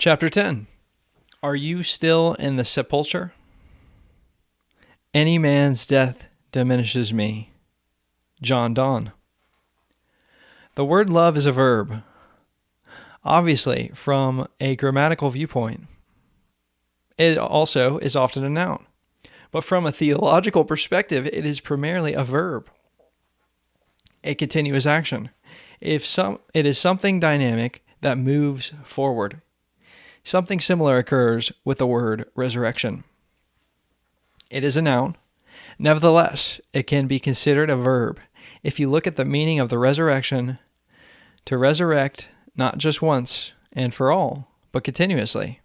Chapter 10. Are you still in the sepulcher? Any man's death diminishes me. John Donne. The word love is a verb. Obviously, from a grammatical viewpoint, it also is often a noun. But from a theological perspective, it is primarily a verb, a continuous action. It is something dynamic that moves forward. Something similar occurs with the word resurrection. It is a noun. Nevertheless, it can be considered a verb if you look at the meaning of the resurrection, to resurrect not just once and for all, but continuously.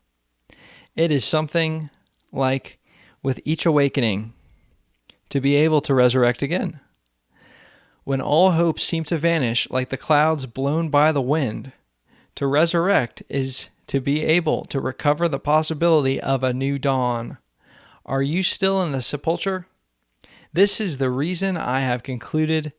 It is something like, with each awakening, to be able to resurrect again. When all hopes seem to vanish like the clouds blown by the wind, to resurrect is to be able to recover the possibility of a new dawn. Are you still in the sepulcher? This is the reason I have concluded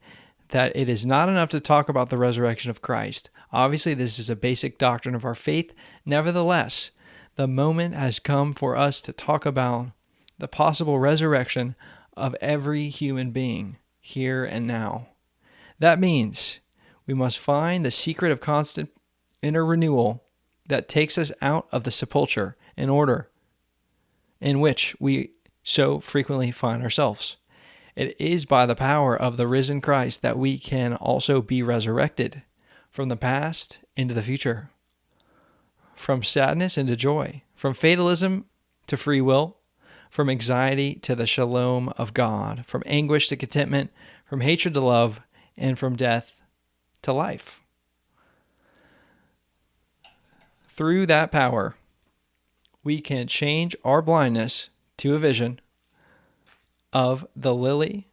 that it is not enough to talk about the resurrection of Christ. Obviously, this is a basic doctrine of our faith. Nevertheless, the moment has come for us to talk about the possible resurrection of every human being here and now. That means we must find the secret of constant inner renewal that takes us out of the sepulcher in which we so frequently find ourselves. It is by the power of the risen Christ that we can also be resurrected from the past into the future, from sadness into joy, from fatalism to free will, from anxiety to the shalom of God, from anguish to contentment, from hatred to love, and from death to life. Through that power, we can change our blindness to a vision of the lily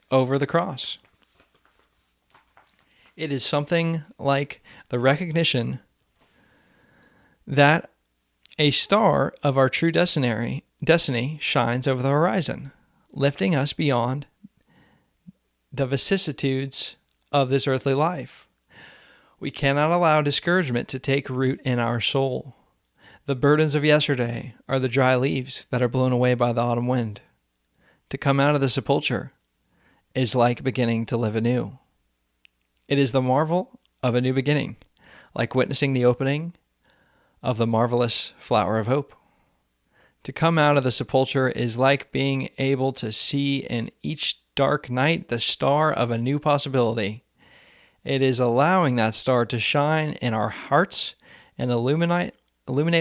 over the cross. It is something like the recognition that a star of our true destiny shines over the horizon, lifting us beyond the vicissitudes of this earthly life. We cannot allow discouragement to take root in our soul. The burdens of yesterday are the dry leaves that are blown away by the autumn wind. To come out of the sepulcher is like beginning to live anew. It is the marvel of a new beginning, like witnessing the opening of the marvelous flower of hope. To come out of the sepulcher is like being able to see in each dark night the star of a new possibility. It is allowing that star to shine in our hearts and illuminate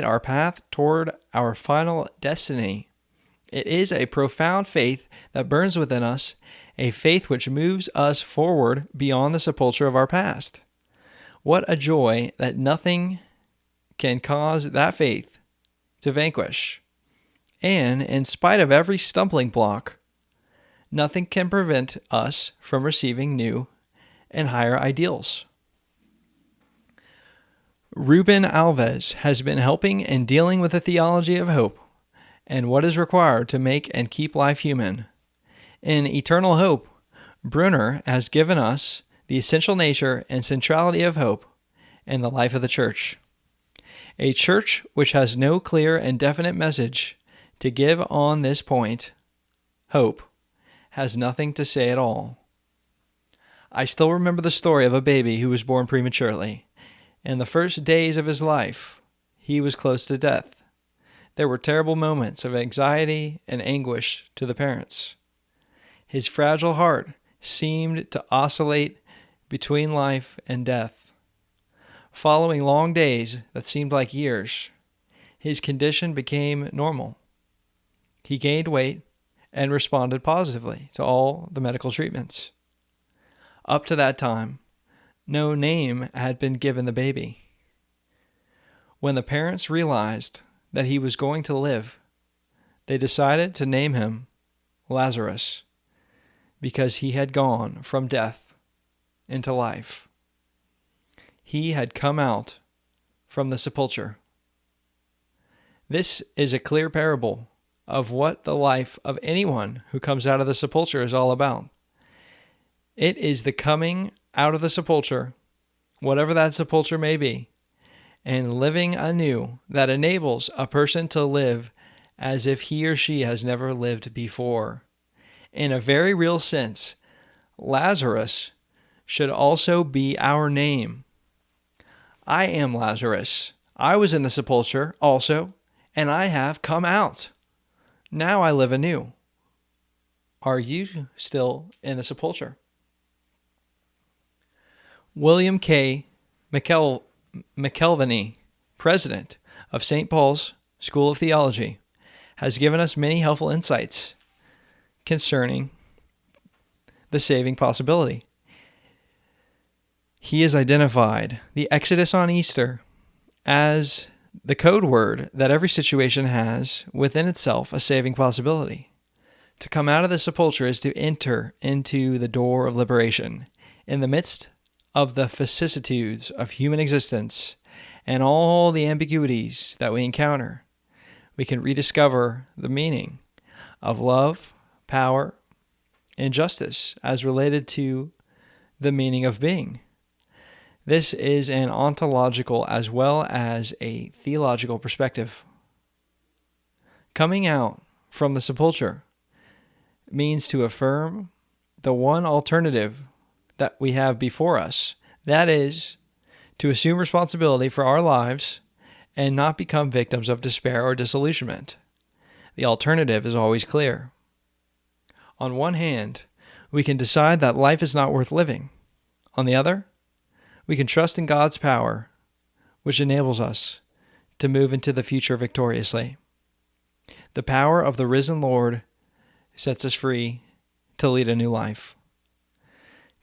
our path toward our final destiny. It is a profound faith that burns within us, a faith which moves us forward beyond the sepulcher of our past. What a joy that nothing can cause that faith to vanquish. And in spite of every stumbling block, nothing can prevent us from receiving new and higher ideals. Ruben Alves has been helping in dealing with the theology of hope and what is required to make and keep life human. In Eternal Hope, Brunner has given us the essential nature and centrality of hope in the life of the church. A church which has no clear and definite message to give on this point, hope, has nothing to say at all. I still remember the story of a baby who was born prematurely. In the first days of his life, he was close to death. There were terrible moments of anxiety and anguish to the parents. His fragile heart seemed to oscillate between life and death. Following long days that seemed like years, his condition became normal. He gained weight and responded positively to all the medical treatments. Up to that time, no name had been given the baby. When the parents realized that he was going to live, they decided to name him Lazarus, because he had gone from death into life. He had come out from the sepulcher. This is a clear parable of what the life of anyone who comes out of the sepulcher is all about. It is the coming out of the sepulcher, whatever that sepulcher may be, and living anew that enables a person to live as if he or she has never lived before. In a very real sense, Lazarus should also be our name. I am Lazarus. I was in the sepulcher also, and I have come out. Now I live anew. Are you still in the sepulcher? William K. McElvany, president of St. Paul's School of Theology, has given us many helpful insights concerning the saving possibility. He has identified the Exodus on Easter as the code word that every situation has within itself a saving possibility. To come out of the sepulcher is to enter into the door of liberation. In the midst of the vicissitudes of human existence and all the ambiguities that we encounter, we can rediscover the meaning of love, power, and justice as related to the meaning of being. This is an ontological as well as a theological perspective. Coming out from the sepulcher means to affirm the one alternative that we have before us, that is, to assume responsibility for our lives and not become victims of despair or disillusionment. The alternative is always clear. On one hand, we can decide that life is not worth living. On the other, we can trust in God's power, which enables us to move into the future victoriously. The power of the risen Lord sets us free to lead a new life.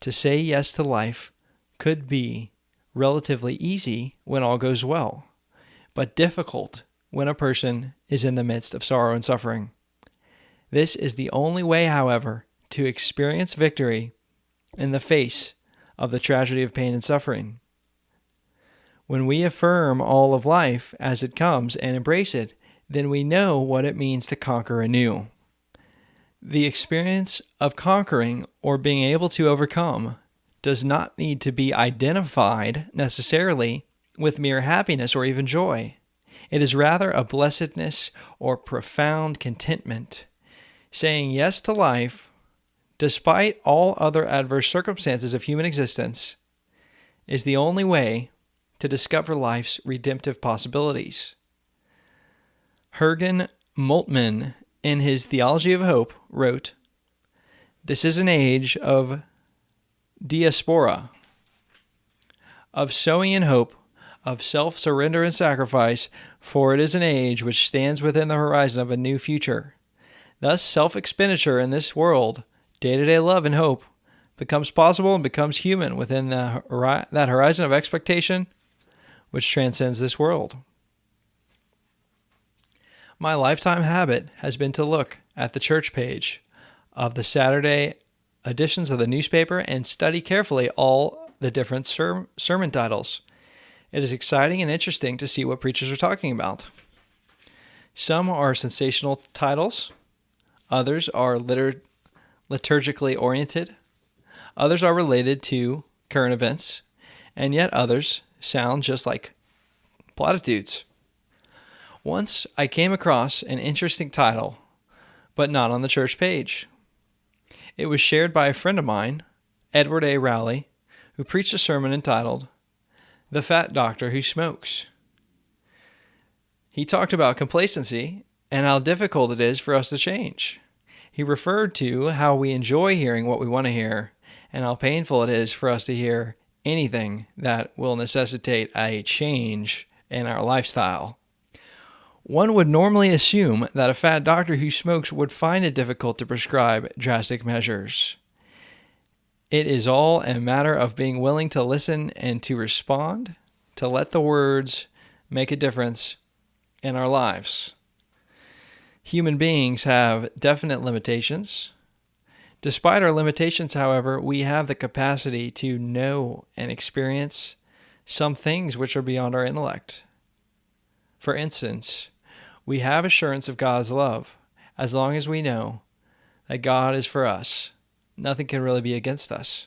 To say yes to life could be relatively easy when all goes well, but difficult when a person is in the midst of sorrow and suffering. This is the only way, however, to experience victory in the face of the tragedy of pain and suffering. When we affirm all of life as it comes and embrace it, then we know what it means to conquer anew. The experience of conquering or being able to overcome does not need to be identified necessarily with mere happiness or even joy. It is rather a blessedness or profound contentment. Saying yes to life, despite all other adverse circumstances of human existence, is the only way to discover life's redemptive possibilities. Jürgen Moltmann, in his Theology of Hope, wrote, "This is an age of diaspora, of sowing in hope, of self-surrender and sacrifice, for it is an age which stands within the horizon of a new future. Thus, self-expenditure in this world, day-to-day love and hope, becomes possible and becomes human within that horizon of expectation which transcends this world." My lifetime habit has been to look at the church page of the Saturday editions of the newspaper and study carefully all the different sermon titles. It is exciting and interesting to see what preachers are talking about. Some are sensational titles. Others are liturgically oriented. Others are related to current events. And yet others sound just like platitudes. Once I came across an interesting title, but not on the church page. It was shared by a friend of mine, Edward A. Rowley, who preached a sermon entitled, "The Fat Doctor Who Smokes." He talked about complacency and how difficult it is for us to change. He referred to how we enjoy hearing what we want to hear and how painful it is for us to hear anything that will necessitate a change in our lifestyle. One would normally assume that a fat doctor who smokes would find it difficult to prescribe drastic measures. It is all a matter of being willing to listen and to respond, to let the words make a difference in our lives. Human beings have definite limitations. Despite our limitations, however, we have the capacity to know and experience some things which are beyond our intellect. For instance, we have assurance of God's love as long as we know that God is for us. Nothing can really be against us.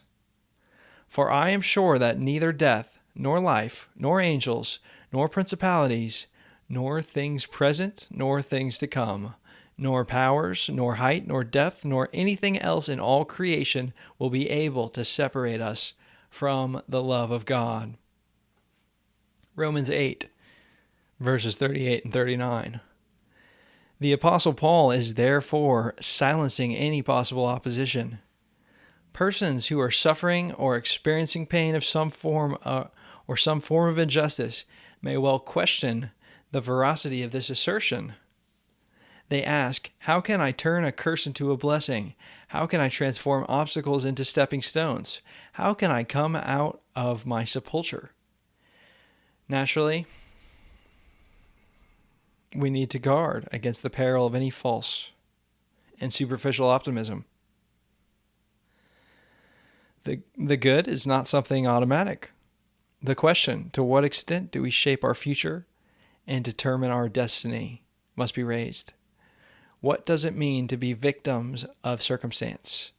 For I am sure that neither death, nor life, nor angels, nor principalities, nor things present, nor things to come, nor powers, nor height, nor depth, nor anything else in all creation will be able to separate us from the love of God. Romans 8, verses 38 and 39. The Apostle Paul is therefore silencing any possible opposition. Persons who are suffering or experiencing pain of some form of injustice may well question the veracity of this assertion. They ask, how can I turn a curse into a blessing? How can I transform obstacles into stepping stones? How can I come out of my sepulcher? Naturally, we need to guard against the peril of any false and superficial optimism. The good is not something automatic. The question, to what extent do we shape our future and determine our destiny, must be raised. What does it mean to be victims of circumstance?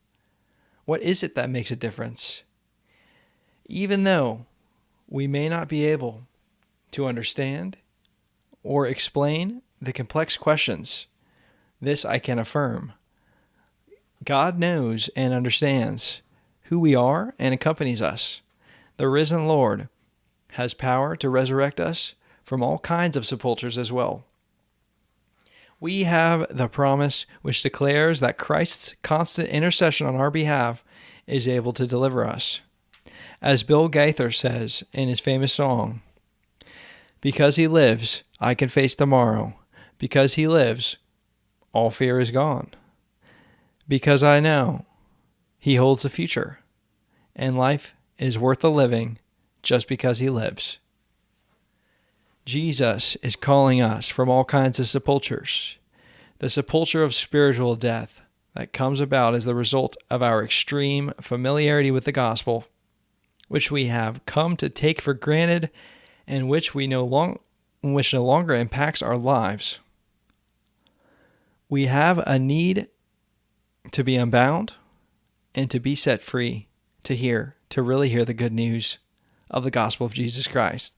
What is it that makes a difference? Even though we may not be able to understand or explain the complex questions, this I can affirm. God knows and understands who we are and accompanies us. The risen Lord has power to resurrect us from all kinds of sepulchres as well. We have the promise which declares that Christ's constant intercession on our behalf is able to deliver us. As Bill Gaither says in his famous song, "Because he lives, I can face tomorrow. Because he lives, all fear is gone. Because I know he holds the future, and life is worth the living just because he lives." Jesus is calling us from all kinds of sepulchres. The sepulcher of spiritual death that comes about as the result of our extreme familiarity with the gospel, which we have come to take for granted and which no longer impacts our lives. We have a need to be unbound and to be set free, to really hear the good news of the gospel of Jesus Christ,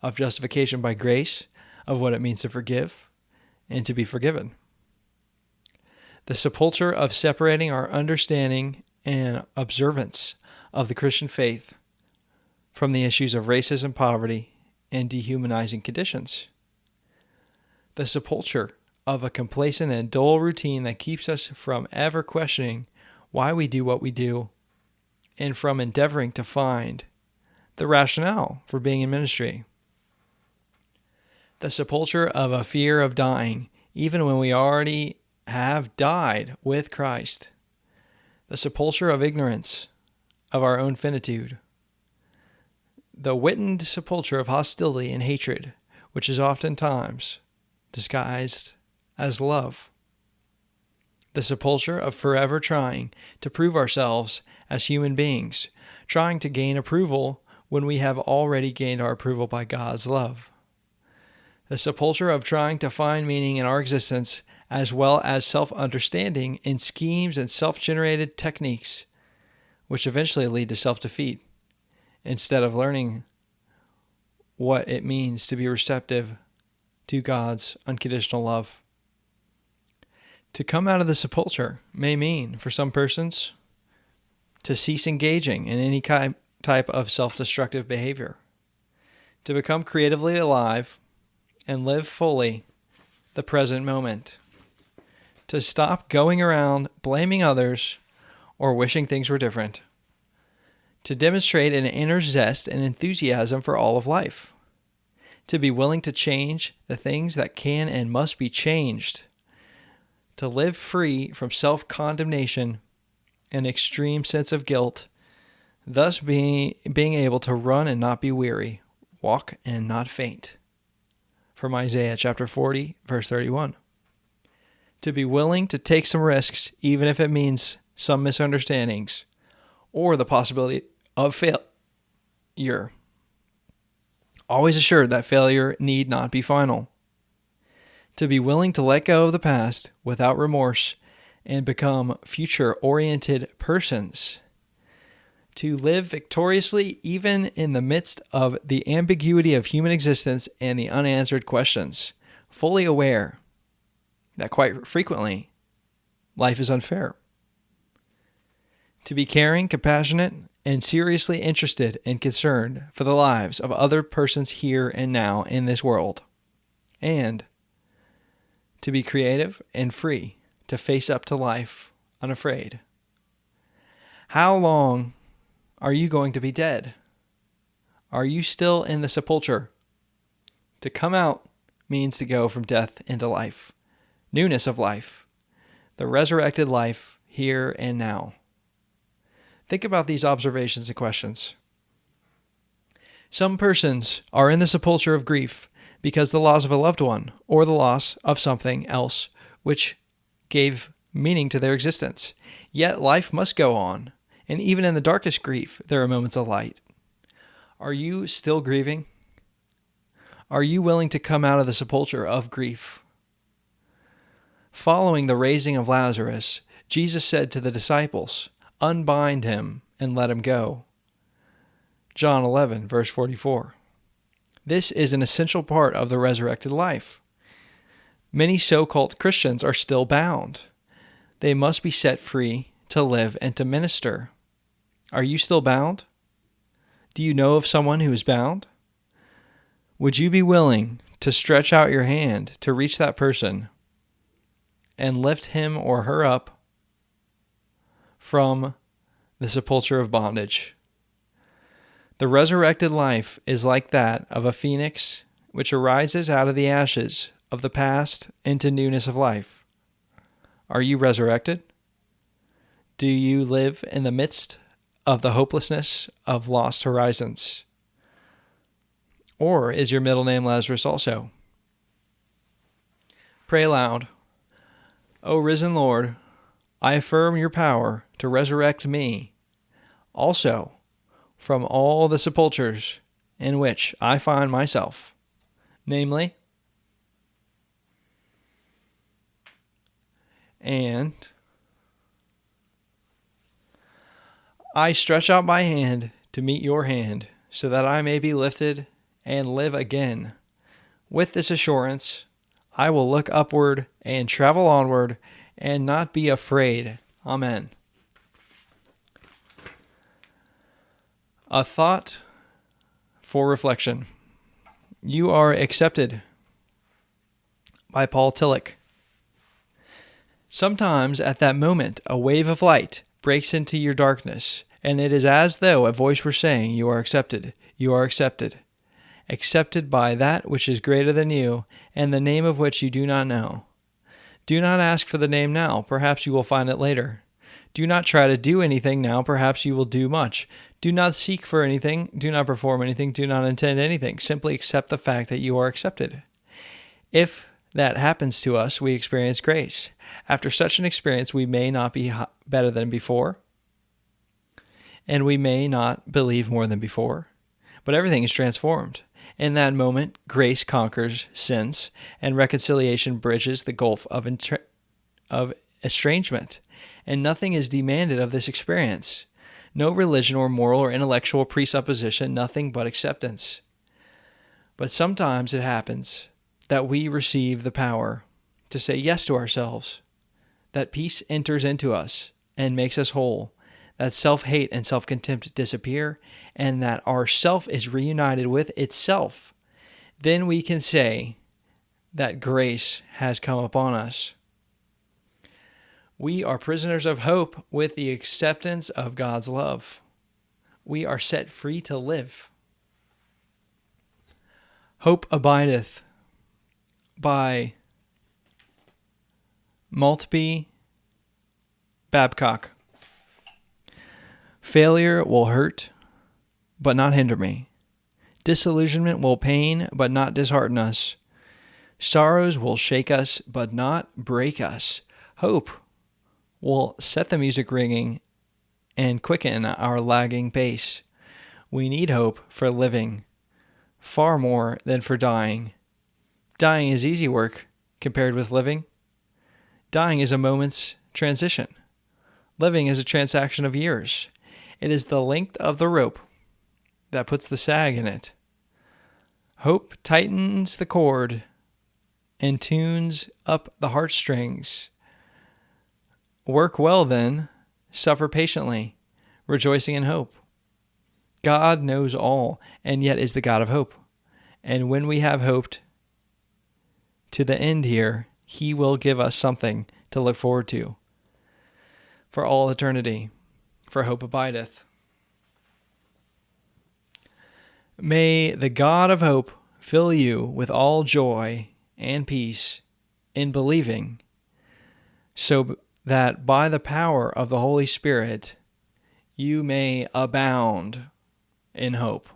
of justification by grace, of what it means to forgive and to be forgiven. The sepulcher of separating our understanding and observance of the Christian faith from the issues of racism, poverty, and dehumanizing conditions. The sepulcher of a complacent and dull routine that keeps us from ever questioning why we do what we do and from endeavoring to find the rationale for being in ministry. The sepulcher of a fear of dying, even when we already have died with Christ. The sepulcher of ignorance of our own finitude. The whitened sepulcher of hostility and hatred, which is oftentimes disguised as love. The sepulcher of forever trying to prove ourselves as human beings, trying to gain approval when we have already gained our approval by God's love. The sepulcher of trying to find meaning in our existence as well as self-understanding in schemes and self-generated techniques, which eventually lead to self-defeat, instead of learning what it means to be receptive to God's unconditional love. To come out of the sepulcher may mean, for some persons, to cease engaging in any type of self-destructive behavior, to become creatively alive and live fully the present moment, to stop going around blaming others or wishing things were different, to demonstrate an inner zest and enthusiasm for all of life, to be willing to change the things that can and must be changed, to live free from self-condemnation and extreme sense of guilt, thus being able to run and not be weary, walk and not faint. From Isaiah chapter 40, verse 31. To be willing to take some risks, even if it means some misunderstandings, or the possibility of failure. Always assured that failure need not be final. To be willing to let go of the past without remorse and become future-oriented persons. to live victoriously even in the midst of the ambiguity of human existence and the unanswered questions, fully aware that quite frequently life is unfair. To be caring, compassionate, and seriously interested and concerned for the lives of other persons here and now in this world. And to be creative and free to face up to life unafraid. How long are you going to be dead? Are you still in the sepulcher? To come out means to go from death into life, newness of life, the resurrected life here and now. Think about these observations and questions. Some persons are in the sepulcher of grief because the loss of a loved one or the loss of something else which gave meaning to their existence. Yet life must go on, and even in the darkest grief, there are moments of light. Are you still grieving? Are you willing to come out of the sepulcher of grief? Following the raising of Lazarus, Jesus said to the disciples, "Unbind him and let him go." John 11, verse 44. This is an essential part of the resurrected life. Many so-called Christians are still bound. They must be set free to live and to minister. Are you still bound? Do you know of someone who is bound? Would you be willing to stretch out your hand to reach that person and lift him or her up from the sepulcher of bondage? The resurrected life is like that of a phoenix which arises out of the ashes of the past into newness of life. Are you resurrected? Do you live in the midst of the hopelessness of lost horizons? Or is your middle name Lazarus also? Pray aloud. O risen Lord, I affirm your power to resurrect me also from all the sepulchres in which I find myself, namely, and I stretch out my hand to meet your hand so that I may be lifted and live again. With this assurance, I will look upward and travel onward and not be afraid. Amen. A thought for reflection. You are accepted by Paul Tillich. Sometimes at that moment, a wave of light breaks into your darkness, and it is as though a voice were saying, "You are accepted. You are accepted. Accepted by that which is greater than you, and the name of which you do not know." Do not ask for the name now. Perhaps you will find it later. Do not try to do anything now. Perhaps you will do much. Do not seek for anything. Do not perform anything. Do not intend anything. Simply accept the fact that you are accepted. If that happens to us, we experience grace. After such an experience, we may not be better than before, and we may not believe more than before, but everything is transformed. In that moment, grace conquers sins, and reconciliation bridges the gulf of estrangement, and nothing is demanded of this experience. No religion or moral or intellectual presupposition, nothing but acceptance. But sometimes it happens that we receive the power to say yes to ourselves, that peace enters into us and makes us whole, that self-hate and self-contempt disappear, and that our self is reunited with itself. Then we can say that grace has come upon us. We are prisoners of hope with the acceptance of God's love. We are set free to live. Hope Abideth by Maltby Babcock. Failure will hurt, but not hinder me. Disillusionment will pain, but not dishearten us. Sorrows will shake us, but not break us. Hope will set the music ringing and quicken our lagging pace. We need hope for living, far more than for dying. Dying is easy work compared with living. Dying is a moment's transition. Living is a transaction of years. It is the length of the rope that puts the sag in it. Hope tightens the cord and tunes up the heartstrings. Work well then, suffer patiently, rejoicing in hope. God knows all, and yet is the God of hope. And when we have hoped to the end here, he will give us something to look forward to for all eternity, for hope abideth. May the God of hope fill you with all joy and peace in believing, so that by the power of the Holy Spirit you may abound in hope.